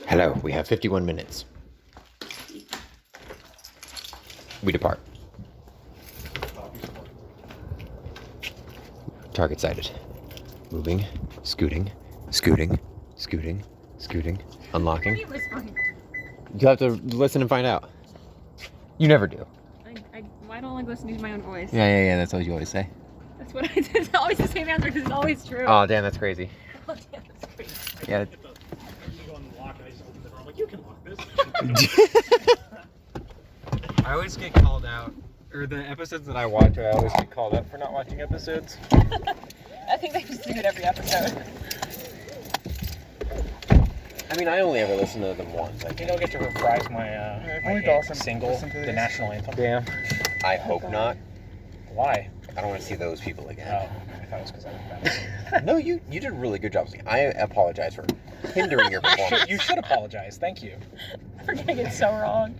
Hello, we have 51 minutes. We depart. Target sighted. Moving, scooting, unlocking. You have to listen and find out. You never do. I don't like listening to my own voice. Yeah, that's what you always say. That's what I did. It's always the same answer because it's always true. Oh, damn, that's crazy. Oh, damn, that's crazy. Yeah. You go and lock it, I just open the door. I'm like, you can lock this. I always get called out, or the episodes that I watch, I always get called out for not watching episodes. I think they just do it every episode. I mean, I only ever listen to them once. I think I'll get to reprise my, Only my Dawson single, listened to the these. national anthem. Damn. I hope not. Why? I don't want to see those people Oh, again. I thought it was because I was bad. No, you did a really good job. I apologize for hindering your performance. You should apologize. Thank you. We're getting it so wrong.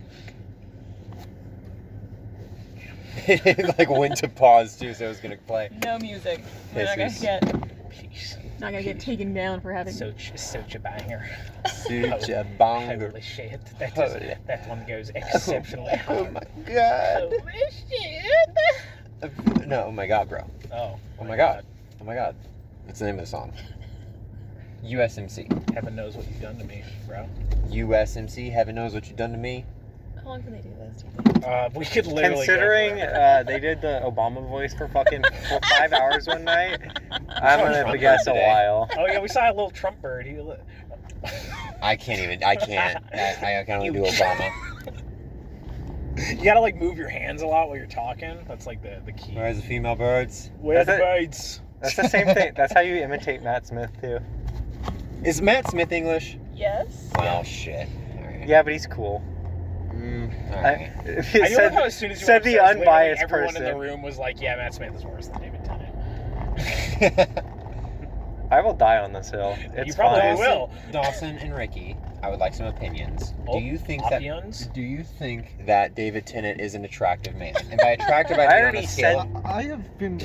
Like when to pause too, so I was gonna play. No music. We're Jesus. not gonna get taken down for having. Such a banger. Such a banger. Holy shit. Holy. That one goes exceptionally Oh hard. my god. Holy shit. No, oh my god, bro. Oh. Oh my god. Oh my god. What's the name of the song? USMC. Heaven knows what you've done to me, bro. USMC, heaven knows what you've done to me. How long can they do this? We could literally. Considering go for it. they did the Obama voice for fucking 5 hours one night, I'm saw gonna Trump guess a today. while. Oh yeah, we saw a little Trump bird. I can't. I can only do Obama. You gotta like move your hands a lot while you're talking. That's like the key. Where's the female birds? Where's the That's it. birds? That's the same thing. That's how you imitate Matt Smith too. Is Matt Smith English? Yes. Well, shit. Alright. Yeah, but he's cool. Alright. I love how as soon as you said went the upstairs, literally unbiased everyone person. in the room was like, "Yeah, Matt Smith is worse than David Tennant." I will die on this hill. It's You probably fine. will. Dawson and Ricky, I would like some opinions. Oh, Do you think opinions? that David Tennant is an attractive man? And by attractive, I I mean on already a scale. said- I have been.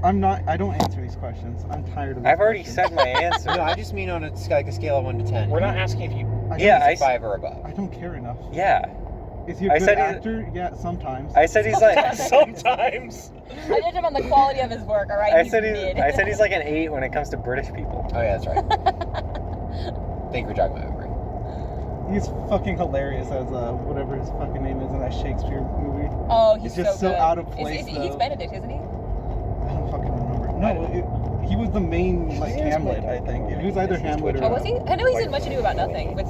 I don't answer these questions. I'm tired of these I've already questions. said my answer. No, I just mean on a scale of 1 to 10. We're not asking if you. I Yeah, don't- I 5 or above. I don't care enough. Yeah. Is he a I good said he's- actor? Yeah, sometimes. I said he's like. Sometimes. I judge him on the quality of his work. All right. I He's said mid. he's like an 8 when it comes to British people. Oh yeah, that's right. Thank you for jogging my memory. He's fucking hilarious as whatever his fucking name is in that Shakespeare movie. Oh, he's It's just so good. out of place, He's though. Benedict, isn't he? I don't fucking remember. No, he was the main like He is Hamlet. I Benedict. think he was either Hamlet or. Oh, was he? I know he's in Much Ado About Nothing with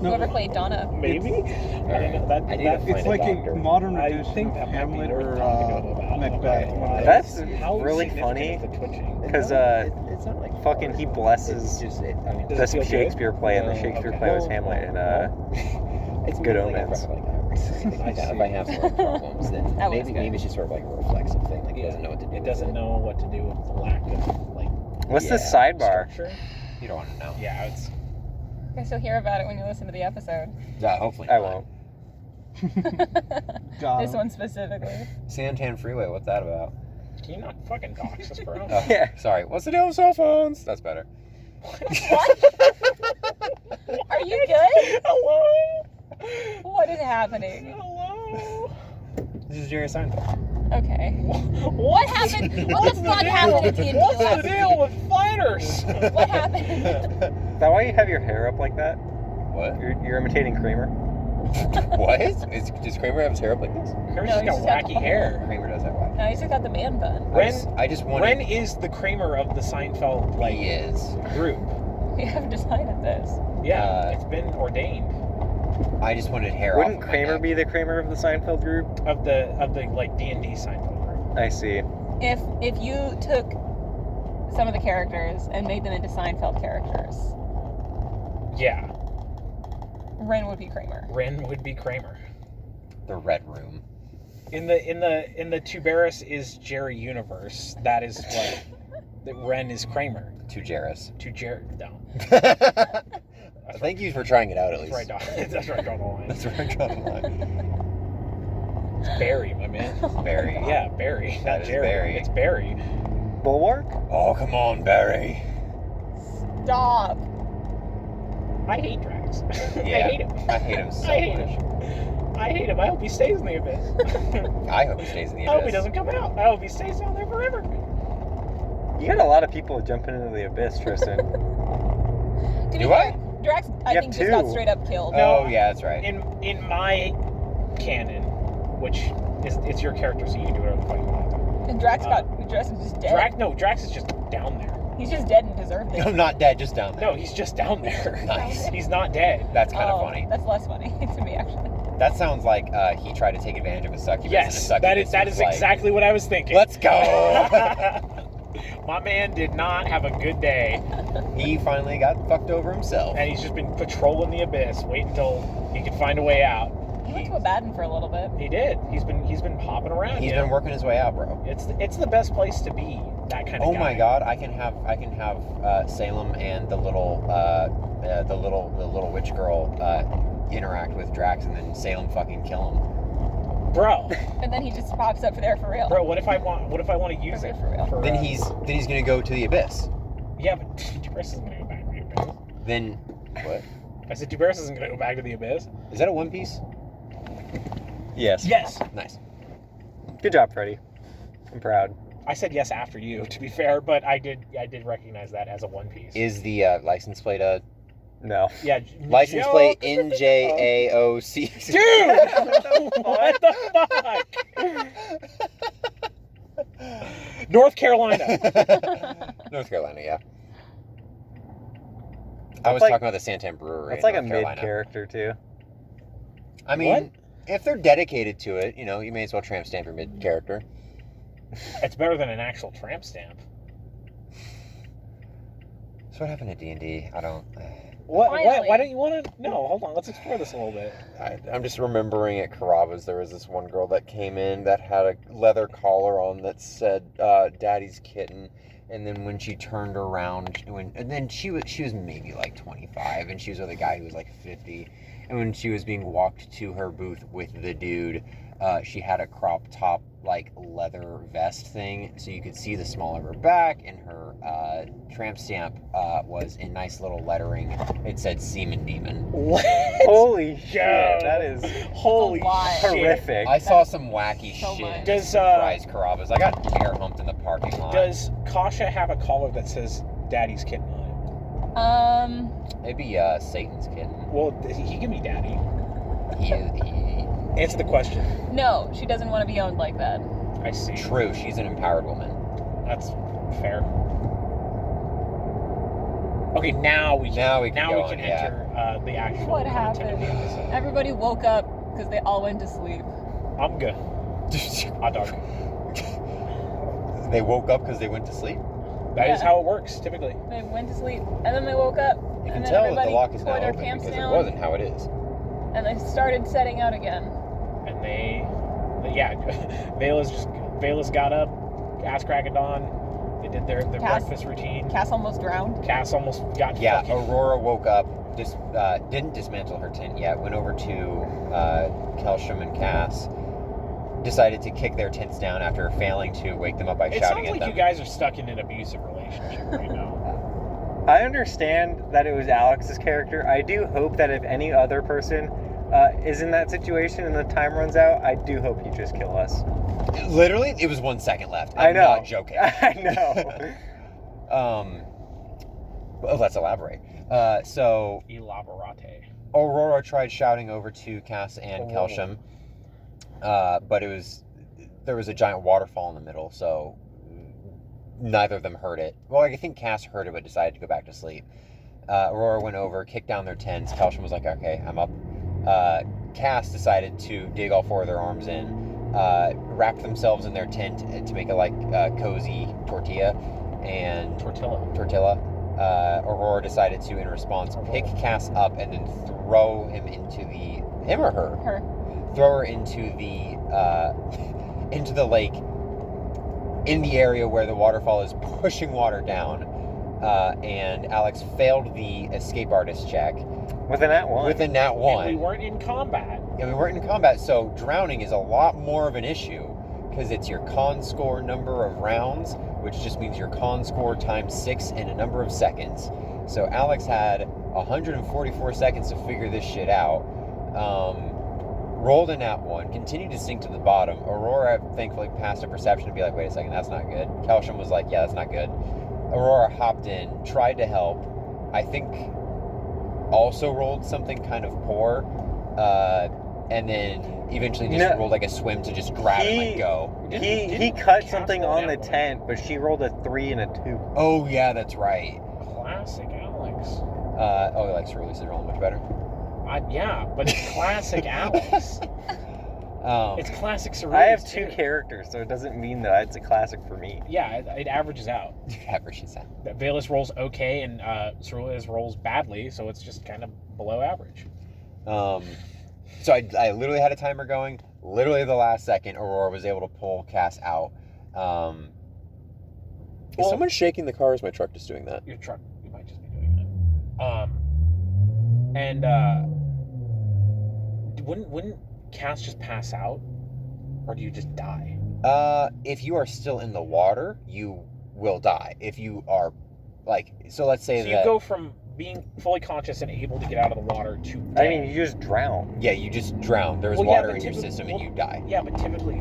whoever played Donna. Maybe. I don't know. That, I need to It's find like doctor. a modern I edition think of that might be Hamlet worth or talking about. Macbeth. Okay. One of those. That's How really significant funny is the twitching? because It's not like fucking he blesses It's just, I mean, Does this it feel good? Shakespeare play, and the Shakespeare okay. play was Hamlet, and it's Good mainly like Omens. if I have some problems, then That was maybe good. it's just sort of like a reflexive thing. Like it doesn't know what to do. It with doesn't know what to do with the lack of like what's the Yeah. sidebar? structure. You don't want to know. Yeah, it's. I guess you'll hear about it when you listen to the episode. Yeah, hopefully. I not. won't. Got This him. one specifically. Santan Freeway. What's that about? Can you not fucking dox us, bro? Oh, Yeah. Sorry. What's the deal with cell phones? That's better. Are you good? Hello. What is happening? Hello. This is Jerry Seinfeld. Okay. What happened? What the fuck happened at D&D What's the last deal with fighters? What happened? Is that why you have your hair up like that? What? You're imitating Kramer. What? Does Kramer have his hair up like this? Kramer's No, just got he's just got wacky hair. Kramer does have white. No, he's just got the man bun. I just wanted. Ren is the Kramer of the Seinfeld like he is. group. We haven't decided this. Yeah, it's been ordained I just wanted hair Wouldn't off of my Kramer neck. be the Kramer of the Seinfeld group? of the like D&D Seinfeld group. I see. If you took some of the characters and made them into Seinfeld characters, Yeah, Ren would be Kramer. Ren would be Kramer. The Red Room. In the Tuberis is Jerry universe. That is what that Ren is Kramer. To Jairus. To Jerry. No, Thank you for trying it out at that's least. right. That's right. Draw the line. That's right. Draw the line. It's Barry, my man. Barry. Yeah, Barry. That Not is Jerry. Barry. It's Barry. Bulwark? Oh, come on, Barry. Stop. I hate Drax. Yeah, I hate him. I hate him so I hate much. him. I hate him. I hope he stays in the abyss. I hope he stays in the I hope he abyss. doesn't come out. I hope he stays down there forever. You got a lot of people jumping into the abyss, Tristan. To be Do fair, I? Drax, I You have think, just got two. straight up killed. Oh, yeah, that's right. In my canon, which is it's your character, so you can do whatever the fuck you want. And Drax is just dead. Drax is just down there. He's just dead and deserved it. I'm not dead, just down there. No, he's just down there. Nice. He's not dead. That's kind of Oh, funny. That's less funny to me, actually. That sounds like he tried to take advantage of a succubus. Yes, and a that is succubus was like, exactly what I was thinking. Let's go. My man did not have a good day, He finally got fucked over himself. and he's just been patrolling the abyss, waiting until he could find a way out. He went to Abaddon for a little bit. He did. He's been hopping around. He's you know? been working his way out, bro. It's the best place to be. That kind of. Oh guy. my God! I can have Salem and the little witch girl interact with Drax, and then Salem fucking kill him. bro. And then he just pops up there for real. Bro, what if I want to use it? For real. Then he's gonna go to the abyss. Yeah, but Duberis isn't gonna go back to the abyss. Then what? I said Duberis isn't gonna go back to the abyss. Is that a One Piece? Yes. Yes. Nice. Good job, Freddie. I'm proud. I said yes after you, to be fair, but I did recognize that as a One Piece. Is the license plate a No. Yeah. license plate NJAOC? Dude! What the fuck? North Carolina. North Carolina, yeah. I That's was like- talking about the Santan Brewery. That's in like a North Carolina. mid character too. I mean, What? if they're dedicated to it, you know, you may as well tramp stamp your mid character. It's better than an actual tramp stamp. So what happened to D&D? I don't. What? Finally. Why don't you want to? No, hold on. Let's explore this a little bit. I'm just remembering at Carrabba's there was this one girl that came in that had a leather collar on that said "Daddy's Kitten," and then when she turned around, and then she was maybe like 25, and she was with a guy who was like 50, and when she was being walked to her booth with the dude, she had a crop top like leather vest thing, so you could see the small of her back, and her tramp stamp was in nice little lettering. It said "Semen Demon." What? Holy shit! Yo. That is Holy lot. shit. horrific. I saw some wacky so shit. much. Does, surprise Carrabba's. I got air humped in the parking lot. Does Kasha have a collar that says "Daddy's Kitten" on Maybe Satan's kitten. it? Well, he can be daddy. He Answer the question. No, she doesn't want to be owned like that. I see. True, she's an empowered woman. That's fair. Okay, now we can go on, yeah. enter the actual What content of the happened? episode. Everybody woke up because they all went to sleep. I'm good. Hot dog. They woke up because they went to sleep. That is Yeah. how it works typically. They went to sleep, and then they woke up, You can and then tell that the everybody lock is now tore their open camps because down, it wasn't how it is. and they started setting out again. And Vela's got up, ass crack of dawn. They did their Cass- breakfast routine. Cass almost drowned. Cass almost got Yeah, fucking. Aurora woke up, didn't dismantle her tent yet, went over to Kelsham and Cass, decided to kick their tents down after failing to wake them up by It shouting sounds at like them. you guys are stuck in an abusive relationship right now. I understand that it was Alex's character. I do hope that if any other person is in that situation and the time runs out, I do hope you just kill us. Literally, it was 1 second left. I I'm know. not joking. I know. Well, let's elaborate. So Elaborate. Aurora tried shouting over to Cass and Kelsham, but there was a giant waterfall in the middle, so neither of them heard it. Well, I think Cass heard it, but decided to go back to sleep. Aurora went over, kicked down their tents. Kelsham was like, "Okay, I'm up." Cass decided to dig all four of their arms in, wrap themselves in their tent to make it like cozy tortilla and tortilla. Aurora decided to, in response, pick Cass up and then throw him or her? Her. Throw her into the lake, in the area where the waterfall is pushing water down. And Alex failed the escape artist check With a nat 1. with a nat 1. And we weren't in combat. So drowning is a lot more of an issue because it's your con score number of rounds, which just means your con score times 6 in a number of seconds. So Alex had 144 seconds to figure this shit out. Rolled a nat 1, continued to sink to the bottom. Aurora thankfully passed a perception to be like, wait a second, that's not good. Kelsham was like, yeah, that's not good. Aurora hopped in, tried to help. I think also rolled something kind of poor. And then eventually just rolled like a swim to just grab it and let go. He cut something on the tent, but she rolled a 3 and a 2. Oh, yeah, that's right. Classic Alex. He likes to release it rolling much better. Yeah, but it's classic Alex. It's classic Ceruleus. I have 2 characters, so it doesn't mean that it's a classic for me. Yeah, it averages out. It averages out. Valus rolls okay, and Ceruleus rolls badly, so it's just kind of below average. So I literally had a timer going. Literally the last second, Aurora was able to pull Cass out. Is someone shaking the car? Or is my truck just doing that? Your truck, you might just be doing that. Wouldn't Cass just pass out, or do you just die? If you are still in the water, you will die. If you are, so let's say so that... you go from being fully conscious and able to get out of the water to dead. I mean, you just drown. Yeah, you just drown. There's water in your system and you die. Yeah, but typically,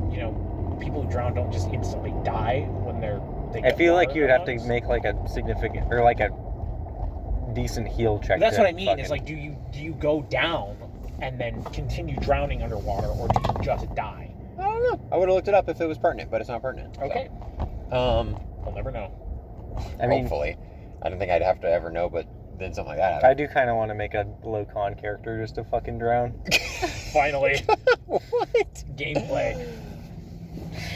people who drown don't just instantly die when they I get feel water like in you would their have to lungs. make like a significant, or like a decent heal check. That's to what I mean. fucking- Is like, do you go down and then continue drowning underwater, or do you just die? I don't know. I would have looked it up if it was pertinent, but it's not pertinent. Okay. So. We'll never know. I mean, Hopefully. I don't think I'd have to ever know, but then something like that I happened. do kind of want to make a low con character just to fucking drown. Finally, What? gameplay.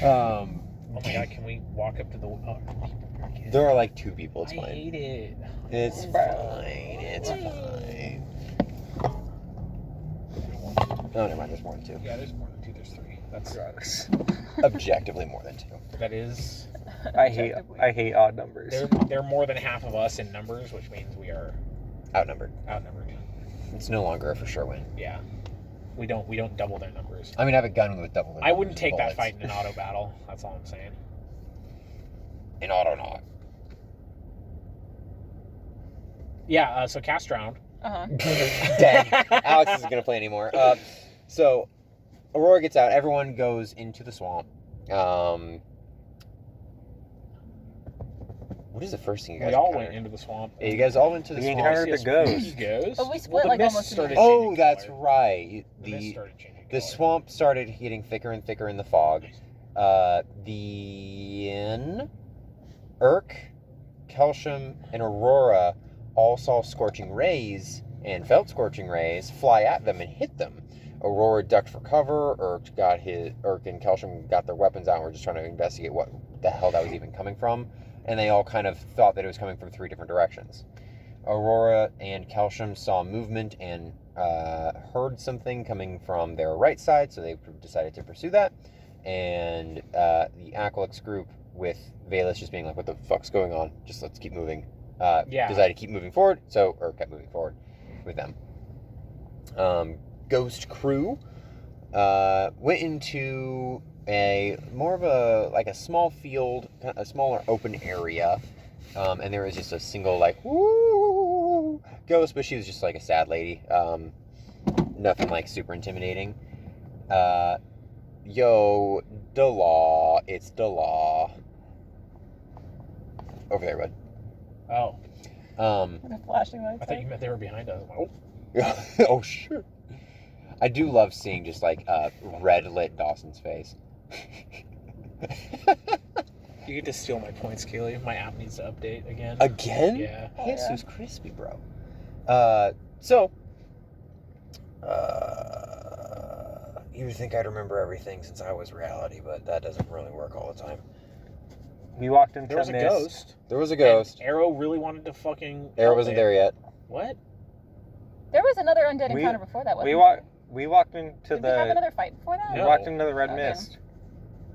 Oh my god, can we walk up to the There are like 2 people. It's I fine. hate it. It's fine. It's fine. Oh, never mind. There's more than 2. Yeah, there's more than 2. There's 3. That's Objectively more than 2. that is. I hate odd numbers. They're more than half of us in numbers, which means we are Outnumbered. outnumbered. It's no longer a for sure win. Yeah, we don't double their numbers. I mean, I have a gun with double the I wouldn't numbers take of that bullets. fight in an auto battle. That's all I'm saying. An auto knock. Yeah. So Cass drowned. Dead. Alex isn't going to play anymore. So, Aurora gets out. Everyone goes into the swamp. What is the first thing you guys We all encountered? went into the swamp. Yeah, you guys all went to the We swamp. encountered the ghost. Oh, we split, the like, mist almost started immediately. Oh, changing that's color. right. The mist started changing The color. swamp started getting thicker and thicker in the fog. The Urk, Kelsham, and Aurora all saw scorching rays and felt scorching rays fly at them and hit them. Aurora ducked for cover. Urk and Kelsham got their weapons out and were just trying to investigate what the hell that was even coming from. And they all kind of thought that it was coming from 3 different directions. Aurora and Kelsham saw movement and heard something coming from their right side, so they decided to pursue that. And the Aquilix group, with Valus just being like, what the fuck's going on? Just let's keep moving. Decided to keep moving forward, or kept moving forward with them. Ghost crew went into more of a small field, a smaller open area, and there was just a single woo ghost, but she was just like a sad lady. Nothing like super intimidating. Yo, Delaw, it's Delaw. Over there, bud. Oh, The flashing lights. I thought you meant they were behind us. Oh, sure. I do love seeing just red lit Dawson's face. You get to steal my points, Keely. My app needs to update again. Again? Yeah. Jesus crispy, bro. You would think I'd remember everything since I was reality, but that doesn't really work all the time. We walked into There was a mist. ghost. There was a ghost. And Arrow really wanted to fucking. Arrow help wasn't it. there yet. What? There was another undead We- encounter before that, wasn't We walked into Did we have the. another fight before that? We No. walked into the red Okay. mist.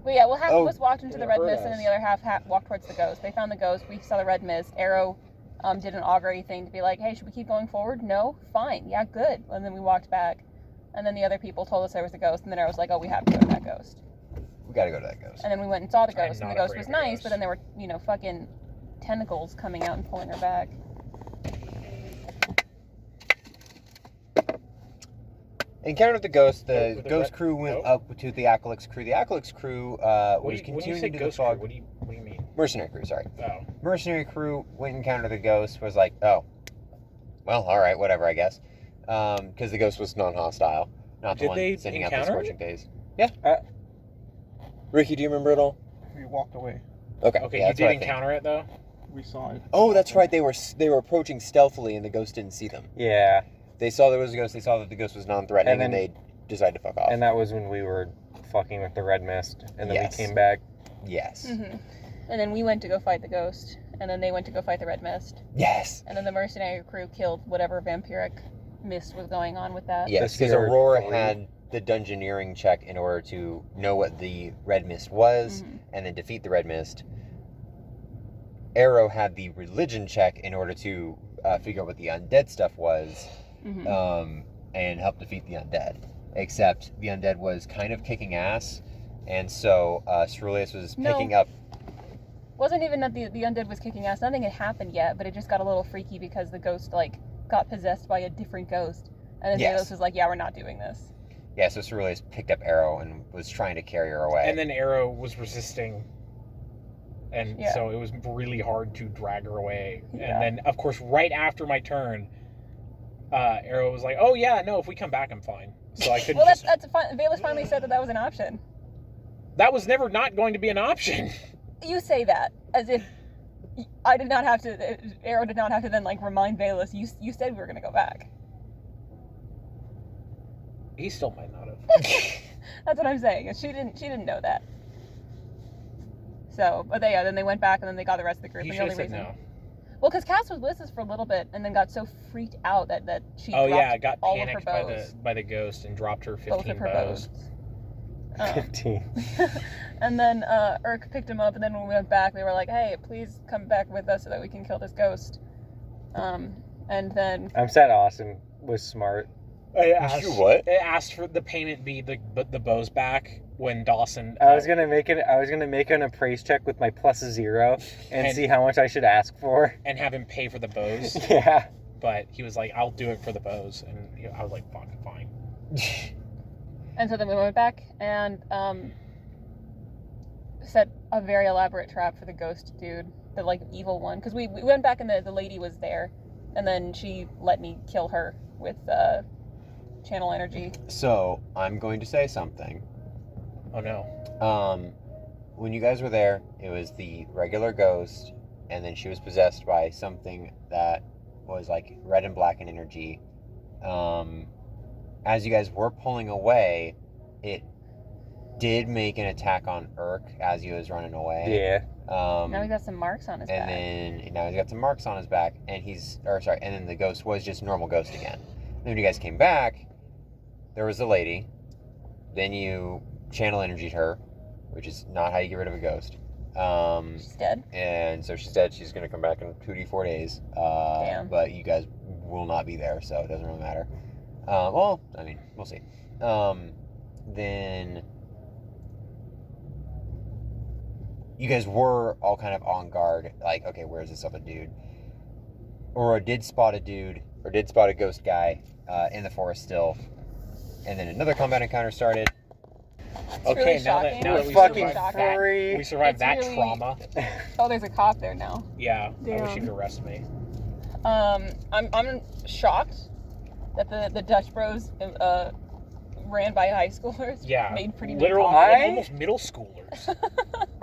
Well, yeah, half Oh, of us walked into the it red hurt mist, and then us. the other half walked towards the ghost. They found the ghost. We saw the red mist. Arrow did an augury thing to be like, hey, should we keep going forward? No? Fine. Yeah, good. And then we walked back. And then the other people told us there was a ghost, and then I was like, oh, we have to go to that ghost. We gotta go to that ghost. And then we went and saw the I'm ghost, and not the ghost afraid was of a nice, ghost. but then there were, fucking tentacles coming out and pulling her back. Encounter with the Ghost. The With the Ghost red- crew went oh. up to the Acolyte's crew. The Acolyte's crew was when you continuing say into the ghost crew, fog. what do you mean? Mercenary crew, sorry. Oh. Mercenary crew went and encountered the Ghost. Was like, oh, well, all right, whatever, I guess. Because the Ghost was non-hostile, not the Did one they sending out the encounter scorching days. Yeah. Uh, Ricky, do you remember it all? We walked away. Okay. Okay, yeah, you that's what did I think. encounter it though. We saw it. Oh, that's right. They were approaching stealthily, and the Ghost didn't see them. Yeah, They saw there was a Ghost. They saw that the Ghost was non-threatening, And and, then- they decided to fuck off. and that was when we were fucking with the red mist, and then Yes. we came back. Yes. Mm-hmm. And then we went to go fight the ghost, and then they went to go fight the red mist, Yes. and then the mercenary crew killed whatever vampiric mist was going on with that. Yes, The because Sierra Aurora 3. had the dungeoneering check in order to know what the red mist was, Mhm. and then defeat the red mist. Arrow had the religion check in order to figure out what the undead stuff was, Mhm. and help defeat the undead. Except the undead was kind of kicking ass, and so Ceruleus was No. picking up. Wasn't even that the undead was kicking ass. Nothing had happened yet, but it just got a little freaky because the ghost like got possessed by a different ghost, and then Yes. Delos was like, "Yeah, we're not doing this." Yeah, so Ceruleus picked up Arrow and was trying to carry her away. And then Arrow was resisting, and Yeah. so it was really hard to drag her away. Yeah. And then, of course, right after my turn, Arrow was like, "Oh yeah, no, if we come back, I'm fine." So I couldn't. Well, just... that's fine. Valus finally said that that was an option. That was never not going to be an option. You say that as if I did not have to. Arrow did not have to then like remind Valus. You said we were gonna go back. He still might not have. That's what I'm saying. She didn't know that. So, but then they went back and then they got the rest of the group. He and should the have only said reason, no. well, because Cass was with us for a little bit and then got so freaked out that she Oh dropped yeah, got all of her panicked by bows, the ghost and dropped her both 15 of her bows. bows. 15. And then Urk picked him up, and then when we went back, they were like, "Hey, please come back with us so that we can kill this ghost." And then I'm sad Austin was smart. I asked, You what? I asked for the payment be the bows back when Dawson. I was gonna make an appraise check with my +0 and And- see how much I should ask for. and have him pay for the bows, Yeah. but he was like, "I'll do it for the bows," and I was like, "Fuck, fine." And so then we went back and set a very elaborate trap for the ghost dude, the like evil one. Because we went back and the lady was there, and then she let me kill her with channel energy. So I'm going to say something. Oh no. When you guys were there, it was the regular ghost, and then she was possessed by something that was like red and black in energy. As you guys were pulling away, it did make an attack on Urk as he was running away. Yeah. Now he's got some marks on his And back. then now he's got some marks on his back, and and then the ghost was just normal ghost again. Then when you guys came back, there was a lady. Then you channel energied her, which is not how you get rid of a ghost. She's dead. And so she's dead. She's gonna come back in 2d4 days. Damn. But you guys will not be there, so it doesn't really matter. Well, I mean, we'll see. Then you guys were all kind of on guard, like, okay, where's this other dude? Aurora did spot a ghost guy in the forest still. And then another combat encounter started. It's Okay, really now that shocking. now that It's we Fucking survived- survived, free. we survived It's that really- trauma. Oh, there's a cop there now. Yeah, I wish Damn. you could arrest me. I'm shocked that the Dutch Bros ran by high schoolers. Yeah, Made pretty good literal, coffee. almost middle schoolers.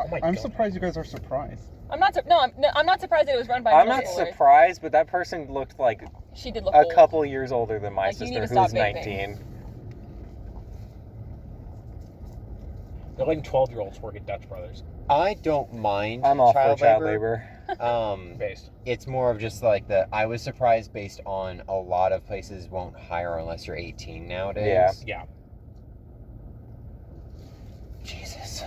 Oh my I'm God. surprised you guys are surprised. I'm not surprised that it was run by I'm middle not schoolers. surprised, but that person looked like She did look a old. couple years older than my Like, you need sister, to who's stop vaping. 19. They're like 12-year-olds work at Dutch Brothers. I don't mind I'm all for child labor. labor. Based. It's more of just like I was surprised based on a lot of places won't hire unless you're 18 nowadays. Yeah. Yeah, Jesus.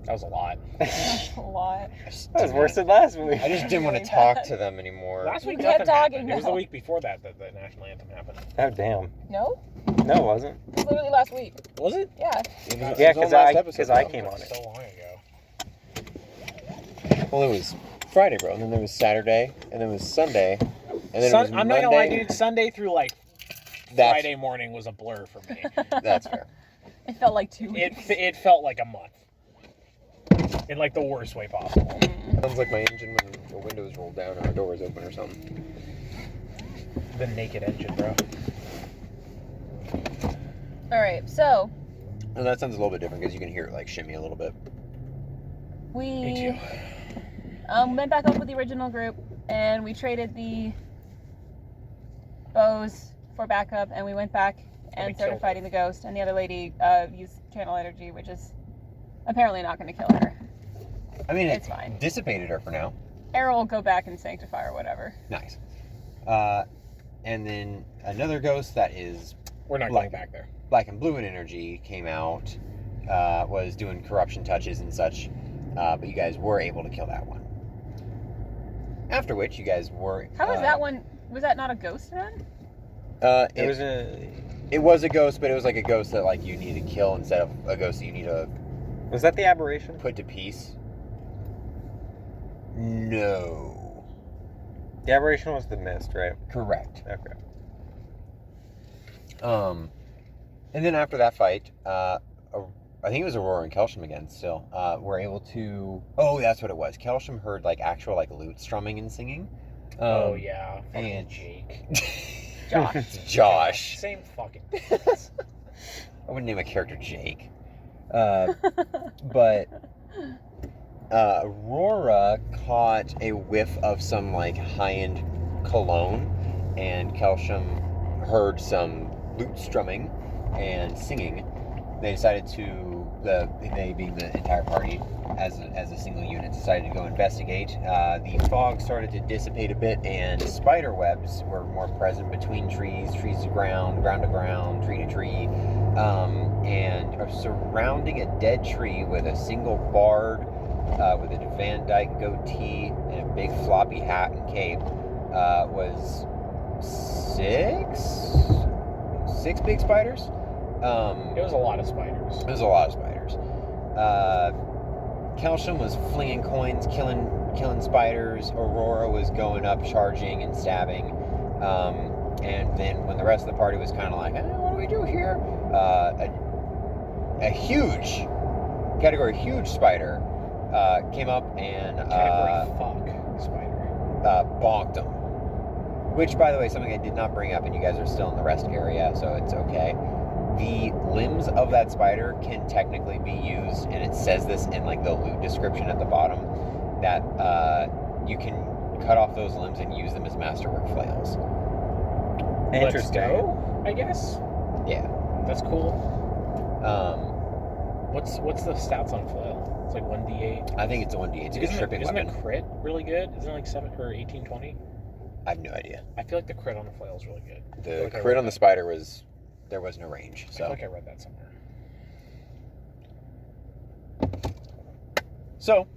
that was a lot. A lot. That was worse than last week. I just didn't want to Really talk bad. to them anymore. Last week You kept nothing talking, happened. It was the no. week before that the national anthem happened. Oh, damn. No, No, it wasn't. it was literally last week. Was it? Yeah. It was- Yeah, it was on because last episode, I though. came on it. So long ago. Well, it was Friday, bro, and then there was Saturday, and then it was Sunday, and then it was I'm not gonna lie, Monday. dude. Sunday through like Friday morning was a blur for me. That's fair. It felt like 2 weeks. It felt like a month. In like the worst way possible. Sounds like my engine when the windows rolled down or a door was open or something. The naked engine, bro. All right, so And that sounds a little bit different because you can hear it like shimmy a little bit. Me too. we went back up with the original group, and we traded the bows for backup, and we went back and we started killed fighting the ghost. And the other lady used channel energy, which is apparently not going to kill her. I mean, It's fine. Dissipated her for now. Arrow will go back and sanctify or whatever. Nice. And then another ghost that is We're not going back there. black and blue in energy came out, was doing corruption touches and such, but you guys were able to kill that one. After which, you guys were... How was that one? Was that not a ghost then? It was a ghost, but it was like a ghost that like you need to kill instead of a ghost that you need to Was that the aberration? put to peace. No. The aberration was the mist, right? Correct. Okay. And then after that fight, I think it was Aurora and Kelsham again still, were able to... Oh, that's what it was. Kelsham heard like actual like lute strumming and singing. Oh yeah. Fucking and- Jake. Josh. It's Josh. Same fucking difference. I wouldn't name a character Jake. But Aurora caught a whiff of some like high-end cologne, and Kelsham heard some lute strumming and singing. They decided to, they being the entire party as a single unit, decided to go investigate. The fog started to dissipate a bit, and spider webs were more present between trees to ground, ground to ground, tree to tree, and surrounding a dead tree with a single bard with a Van Dyke goatee and a big floppy hat and cape was six big spiders. It was a lot of spiders. It was a lot of spiders. Kelsham was flinging coins, killing spiders. Aurora was going up, charging and stabbing. And then when the rest of the party was kind of like, what do we do here? A huge spider came up and Category fuck spider. bonked him. Which, by the way, something I did not bring up, and you guys are still in the rest area, so it's okay. The limbs of that spider can technically be used, and it says this in like the loot description at the bottom, that you can cut off those limbs and use them as masterwork flails. Let's go, I guess. Yeah. That's cool. What's the stats on flail? It's like 1d8. I think it's a 1d8. It's a good tripping isn't weapon. a crit really good? Isn't it like 7 or 18-20? I have no idea. I feel like the crit on the flail is really good. I feel The like I crit read on the that. spider was... There was no range, I so... feel like I read that somewhere. So,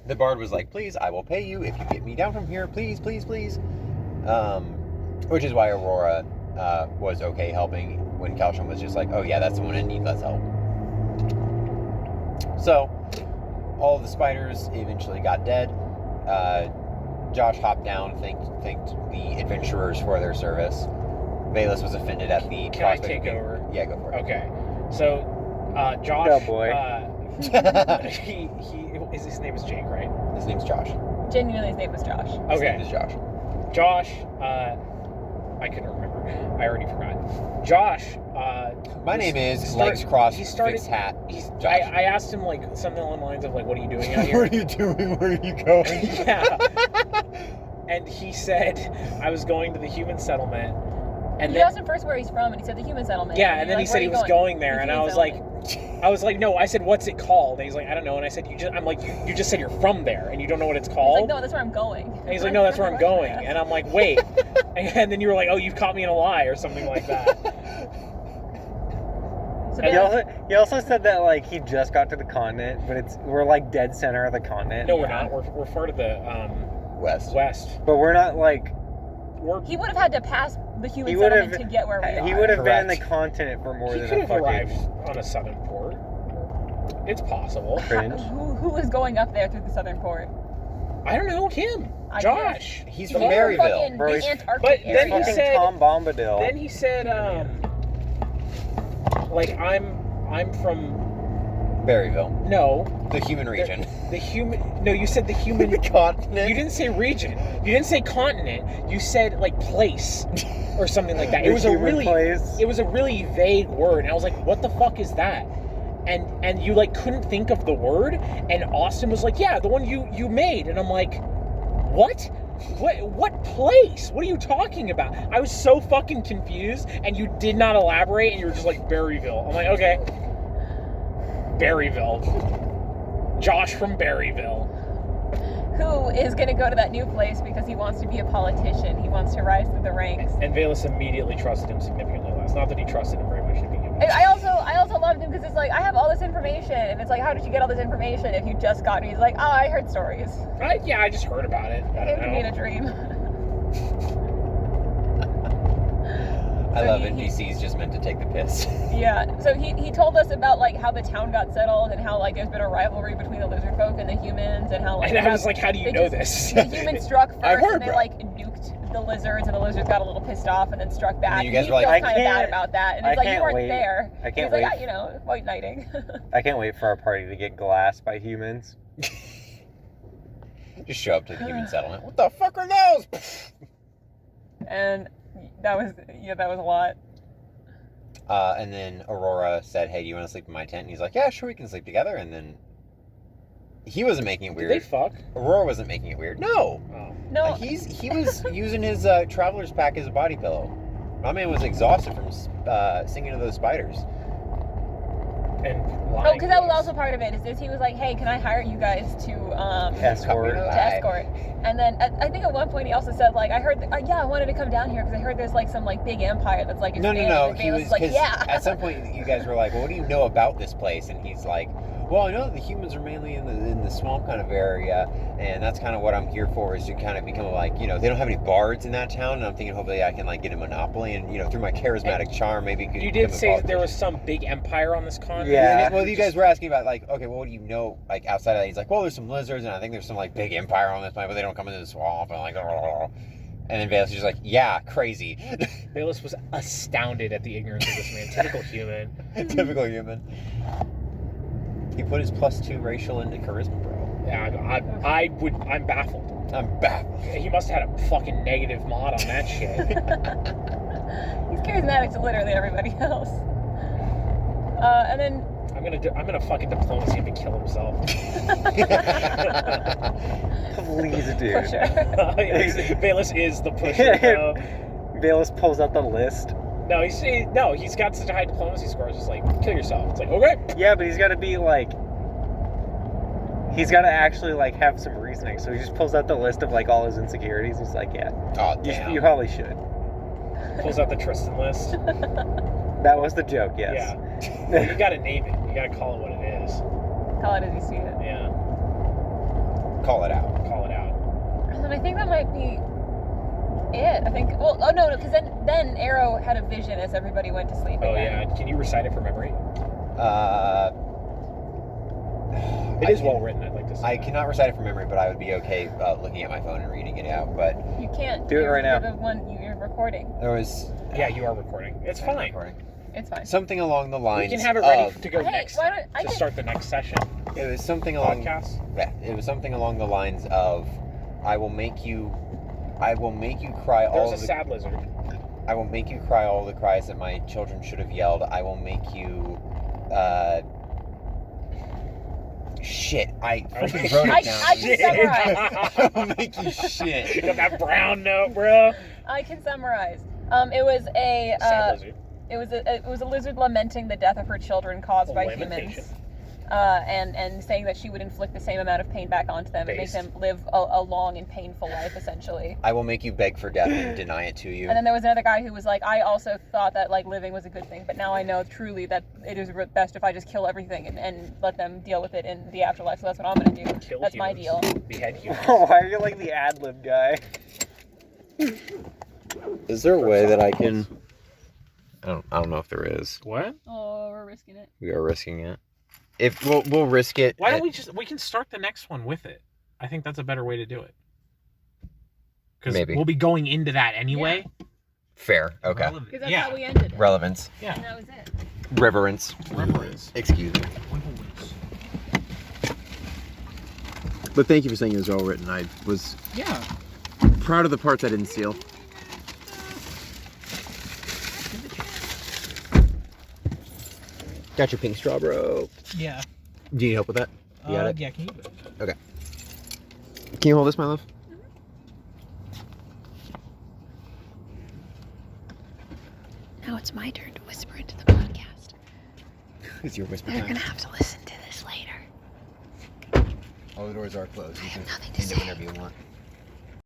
the bard was like, please, I will pay you if you get me down from here. Please, please, please. Which is why Aurora was okay helping when Kelsham was just like, oh yeah, that's the one I need, let's help. So, all of the spiders eventually got dead. Josh hopped down, thanked the adventurers for their service. Valus was offended at the Can I prospect take of being... over? Yeah, go for it. Okay. So, Josh... Oh, boy. His name is Jake, right? His name's Josh. Genuinely, his name was Josh. His Okay. name is Josh. Josh, I couldn't remember. I already forgot. Josh, My name is legs crossed, fixed hat. Josh. I asked him like something along the lines of like, "What are you doing out here?" What are you doing? Where are you going? Yeah. And he said, "I was going to the human settlement." And You then asked him first where he's from, and he said the human settlement. yeah, and then he you're like, said "Where he are was you going there, "The and I human was like, settlement." no. I said, "What's it called?" And he's like, "I don't know." And I said, I'm like, you just said you're from there, and you don't know what it's He's called. like, no, that's where I'm going. And he's like, no, that's where I'm going. And I'm like, wait. And then you were like, oh, you've caught me in a lie or something like that. So And Bailey- He also said that like he just got to the continent, but we're like dead center of the continent. No, we're not. We're part of the West. west. But we're not like he would have had to pass the human He would settlement have- to get where we are. he would have been in the Correct. continent for more He than could a have fucking arrived on a southern port. It's possible. cringe. Who was going up there through the southern port? I don't know him. Josh. He's He's from Maryville. fucking Bro, the he's- Antarctic But then area. he Fucking said- Tom Bombadil. Then he said, like, I'm from, Berryville. no, The human region. the human, no, you said the human, Continent. you didn't say region, you didn't say continent, you said, like, place, or something like that. The It was a human really, place. it was a really vague word, and I was like, what the fuck is that? And you, like, couldn't think of the word, and Austin was like, yeah, the one you made, and I'm like, what? What place? What are you talking about? I was so fucking confused, and you did not elaborate, and you were just like, Berryville. I'm like, okay. Berryville. Josh from Berryville. Who is going to go to that new place because he wants to be a politician. He wants to rise through the ranks. And Valus immediately trusted him significantly less. Not that he trusted him very much to begin with. I also loved him because it's like, I have all this information. And it's like, how did you get all this information if you just got me? He's like, oh, I heard stories. I just heard about it. I It don't could be in know. a dream. I So love he- NPCs just meant to take the piss. Yeah, so he told us about like how the town got settled and how like there's been a rivalry between the lizard folk and the humans and how like And I was like, how do you they know just- this? the humans struck first I've heard, and they bro. like nuked the lizards and the lizards got a little pissed off and then struck back. then you guys he were like, feels I kind of bad can't- about that and I it's like you can't weren't wait. there. I He's can't like, wait. you know, white knighting. I can't wait for our party to get glassed by humans. Just show up to the human settlement. What the fuck are those? And that was a lot. And then Aurora said, hey, do you want to sleep in my tent? And he's like, yeah, sure, we can sleep together. And then he wasn't making it Did they weird. fuck? Aurora wasn't making it weird. No. Oh. No, He was using his traveler's pack as a body pillow. My man was exhausted from singing to those spiders. And oh, because that was also part of it. Is he was like, hey, can I hire you guys to Escort. to escort? And then I think at one point he also said like, I heard, yeah, I wanted to come down here because I heard there's like some like big empire that's like No. expanding. And He Valus was like, because yeah. at some point you guys were like, well, what do you know about this place? And he's like, well, I know that the humans are mainly in the swamp kind of area, and that's kind of what I'm here for, is to kind of become like, you know, they don't have any bards in that town, and I'm thinking hopefully I can like get a monopoly, and you know, through my charismatic charm, maybe could You become did a say that there politician. was some big empire on this continent. Yeah. Well, you guys were asking about like, okay, well, what do you know like outside of that? He's like, well, there's some lizards, and I think there's some like big empire on this planet, but they don't come into the swamp, and like, and then Valus is just like, yeah, crazy, Valus was astounded at the ignorance of this man. Typical human. typical human. He put his +2 racial into charisma, bro. Yeah, I'm baffled. I'm baffled. He must have had a fucking negative mod on that shit. He's charismatic to literally everybody else. And then I'm gonna fucking diplomacy him to kill himself. Please, dude. for sure. Valus is the pusher. Bro. Valus pulls out the list. No, he's got such a high diplomacy score. It's just like, kill yourself. It's like, okay. Yeah, but he's got to be like, he's got to actually like have some reasoning. So he just pulls out the list of like all his insecurities. He's like, yeah, Oh you, damn. you probably should. Pulls out the Tristan list. That was the joke, yes. Yeah. Well, you gotta name it. You gotta call it what it is. Call it as you see it. Yeah. Call it out. Call it out. And then I think that might be it. I think. Well, oh no, because then Arrow had a vision as everybody went to sleep. Oh again. yeah. Can you recite it from memory? It is well written. I'd like to say. I that. cannot recite it from memory, but I would be okay looking at my phone and reading it out. But You can't Do it right now. You're the one you're recording. there was Yeah, you are recording. It's I'm fine. recording. It's fine. Something along the We lines. can have it ready of- to go Hey, next. why don't I To can- start the next session. It was something along. Podcast. Yeah, it was something along the lines of, I will make you cry all There's a the. sad lizard. I will make you cry all the cries that my children should have yelled. I will make you. Shit, I freaking wrote it down. I can summarize. I will make you You shit. got that brown note, bro. I can summarize. It was a Sad lizard. it was a lizard lamenting the death of her children caused by Lamentation. humans. And saying that she would inflict the same amount of pain back onto them and make Based. them live a long and painful life, essentially. I will make you beg for death and deny it to you. And then there was another guy who was like, I also thought that like living was a good thing, but now I know truly that it is best if I just kill everything and let them deal with it in the afterlife. So that's what I'm gonna do. Kill That's my deal. humans. Behead humans. Why are you like the ad lib guy? Is there a way that I can? I don't know if there is. What? Oh, we're risking it. We are risking it. If we'll risk it. Why don't we can start the next one with it? I think that's a better way to do it. because Maybe. we'll be going into that anyway. Fair. Okay. Relevant. Because that's Yeah. how we ended it. Relevance. Yeah. And that was it. Reverence. Reverence. Excuse me. But thank you for saying it was well written. I was Yeah. proud of the parts I didn't steal. Got your pink straw, bro. Yeah. Do you need help with that? You got it? Yeah, can you? Okay. Can you hold this, my love? Now it's my turn to whisper into the podcast. It's your whisper They're time. gonna have to listen to this later. All the doors are closed. You I can have nothing to end it say. whenever you want.